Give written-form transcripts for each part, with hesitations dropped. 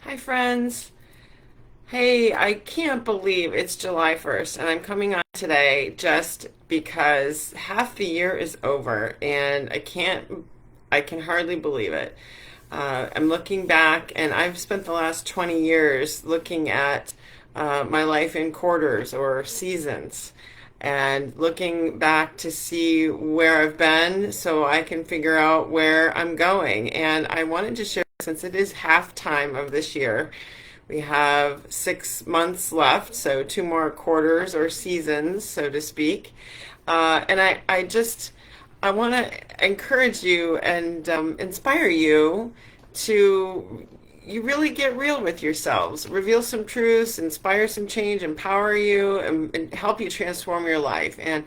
Hi, friends. Hey, I can't believe it's July 1st, and I'm coming on today just because half the year is over, and I can hardly believe it. I'm looking back, and I've spent the last 20 years looking at my life in quarters or seasons, and looking back to see where I've been so I can figure out where I'm going. And I wanted to share, since it is halftime of this year, we have 6 months left, so two more quarters or seasons, so to speak. I want to encourage you and inspire you to you really get real with yourselves, reveal some truths, inspire some change, empower you, and help you transform your life. And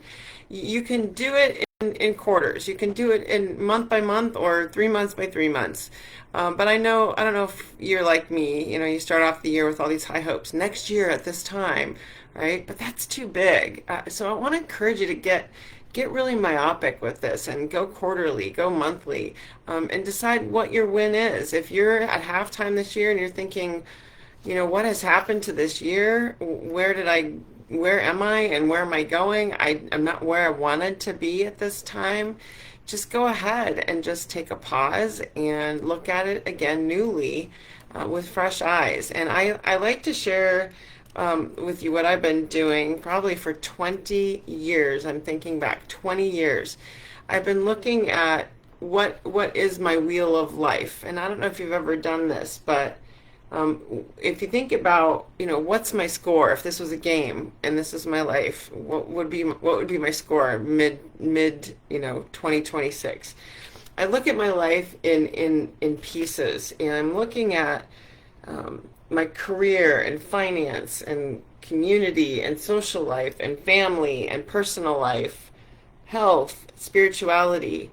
you can do it in quarters. You can do it in month by month or 3 months by 3 months. But I don't know if you're like me, you start off the year with all these high hopes. Next year at this time, right? But that's too big. So I want to encourage you to get really myopic with this and go quarterly, go monthly, and decide what your win is. If you're at halftime this year and you're thinking, what has happened to this year? Where am I and where am I going? I'm not where I wanted to be at this time. Just go ahead and just take a pause and look at it again newly with fresh eyes. And I like to share with you what I've been doing probably for 20 years. I'm thinking back 20 years. I've been looking at what is my wheel of life. And I don't know if you've ever done this, but if you think about, what's my score if this was a game and this is my life, what would be my score mid 2026? I look at my life in pieces, and I'm looking at my career and finance and community and social life and family and personal life, health, spirituality.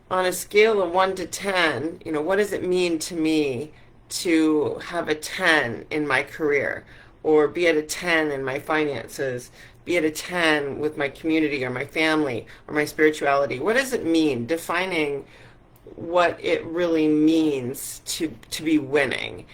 On a scale of 1 to 10, what does it mean to me to have a 10 in my career, or be at a 10 in my finances, be at a 10 with my community or my family or my spirituality? What does it mean? Defining what it really means to be winning.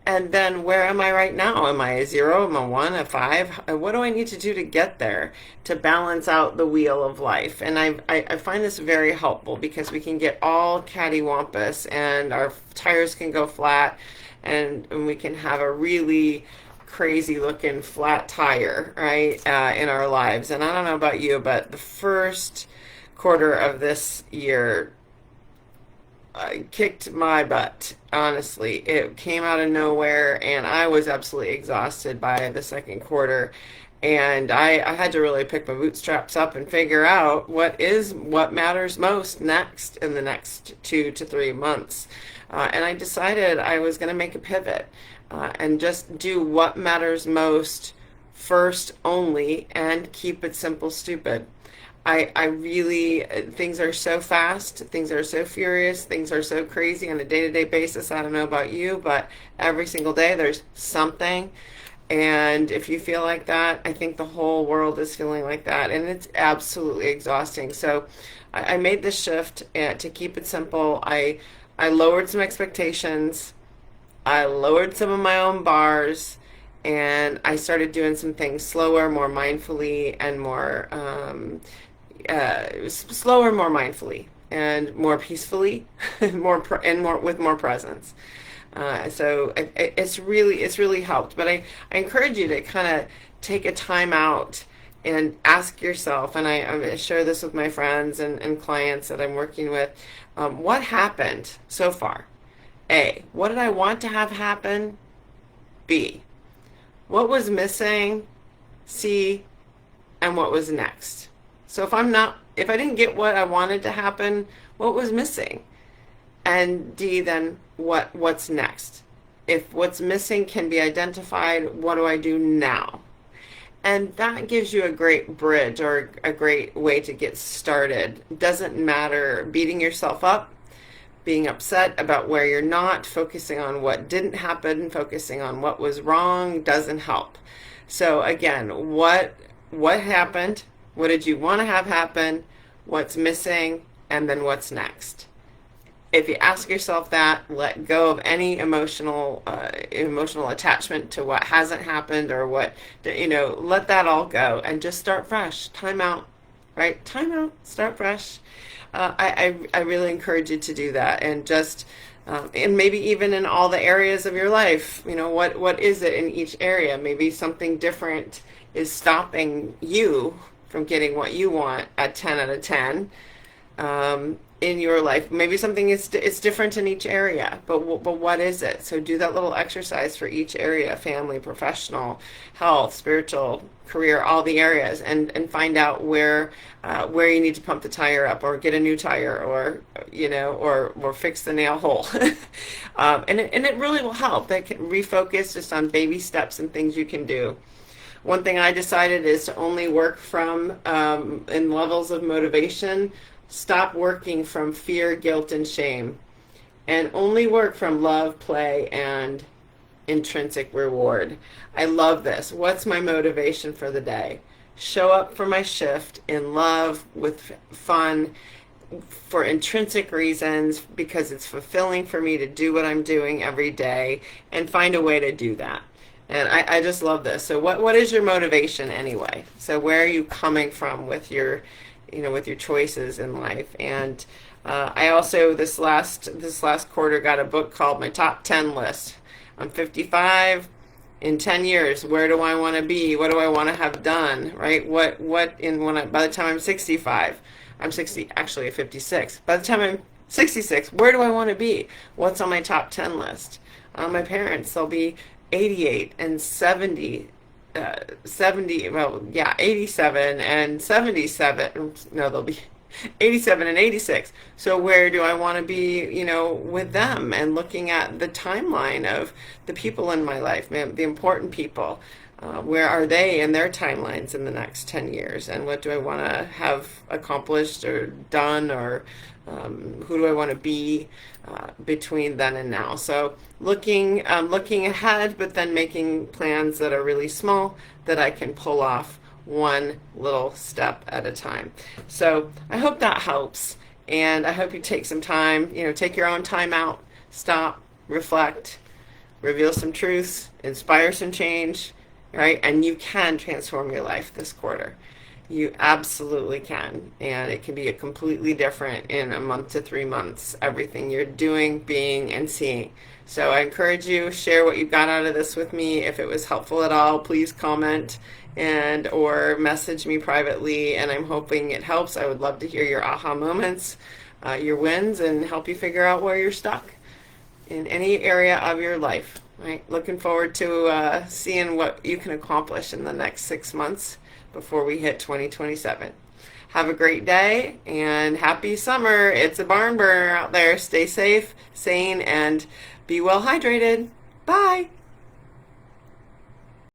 And then where am I right now? Am I a 0? Am I a 1? A 5? What do I need to do to get there to balance out the wheel of life? And I find this very helpful because we can get all cattywampus and our tires can go flat, and we can have a really crazy looking flat tire, right, in our lives. And I don't know about you, but the first quarter of this year kicked my butt. Honestly, it came out of nowhere, and I was absolutely exhausted by the second quarter. And I had to really pick my bootstraps up and figure out what matters most next in the next 2 to 3 months. And I decided I was going to make a pivot and just do what matters most first only, and keep it simple, stupid. I really, things are so fast, things are so furious, things are so crazy on a day-to-day basis. I don't know about you, but every single day there's something. And if you feel like that, I think the whole world is feeling like that. And it's absolutely exhausting. So I made this shift to keep it simple. I lowered some expectations. I lowered some of my own bars. And I started doing some things slower, more mindfully, and slower, more mindfully, and more peacefully, and more with more presence. It's really helped. But I encourage you to kind of take a time out and ask yourself. And I share this with my friends and clients that I'm working with. What happened so far? A, what did I want to have happen? B, what was missing? C, and what was next? So if I didn't get what I wanted to happen, what was missing? And D, then what's next? If what's missing can be identified, what do I do now? And that gives you a great bridge or a great way to get started. Doesn't matter beating yourself up, being upset about where you're not, focusing on what didn't happen, focusing on what was wrong doesn't help. So again, what happened? What did you want to have happen? What's missing? And then what's next? If you ask yourself that, let go of any emotional attachment to what hasn't happened or what, let that all go and just start fresh. Time out, right? Time out, start fresh. I really encourage you to do that, and just and maybe even in all the areas of your life, what is it in each area? Maybe something different is stopping you from getting what you want at 10 out of 10 in your life. Maybe something is it's different in each area, but what is it? So do that little exercise for each area: family, professional, health, spiritual, career, all the areas, and find out where you need to pump the tire up, or get a new tire, or or fix the nail hole. And it really will help. That can refocus just on baby steps and things you can do. One thing I decided is to only work from in levels of motivation. Stop working from fear, guilt, and shame, and only work from love, play, and intrinsic reward. I love this. What's my motivation for the day? Show up for my shift in love, with fun, for intrinsic reasons, because it's fulfilling for me to do what I'm doing every day, and find a way to do that. And I just love this. So what is your motivation anyway? So where are you coming from with your choices in life? And I also this last quarter got a book called My Top 10 List. I'm 55. In 10 years, where do I want to be? What do I want to have done? Right? By the time I'm 65, I'm 60, actually 56. By the time I'm 66, where do I want to be? What's on my top 10 list? My parents, they'll be 88 and 70, 87 and 77. No, they'll be 87 and 86. So where do I want to be, with them? And looking at the timeline of the people in my life, the important people. Where are they in their timelines in the next 10 years? And what do I want to have accomplished or done, or who do I want to be between then and now? So looking ahead, but then making plans that are really small that I can pull off one little step at a time. So I hope that helps, and I hope you take some time, take your own time out, stop, reflect, reveal some truths, inspire some change, right? And you can transform your life this quarter. You absolutely can, and it can be a completely different in a month to 3 months, everything you're doing, being, and seeing. So I encourage you, share what you got out of this with me. If it was helpful at all, please comment or message me privately, and I'm hoping it helps. I would love to hear your aha moments, your wins, and help you figure out where you're stuck in any area of your life. Right? Looking forward to seeing what you can accomplish in the next 6 months before we hit 2027. Have a great day and happy summer. It's a barn burner out there. Stay safe, sane, and be well hydrated. Bye.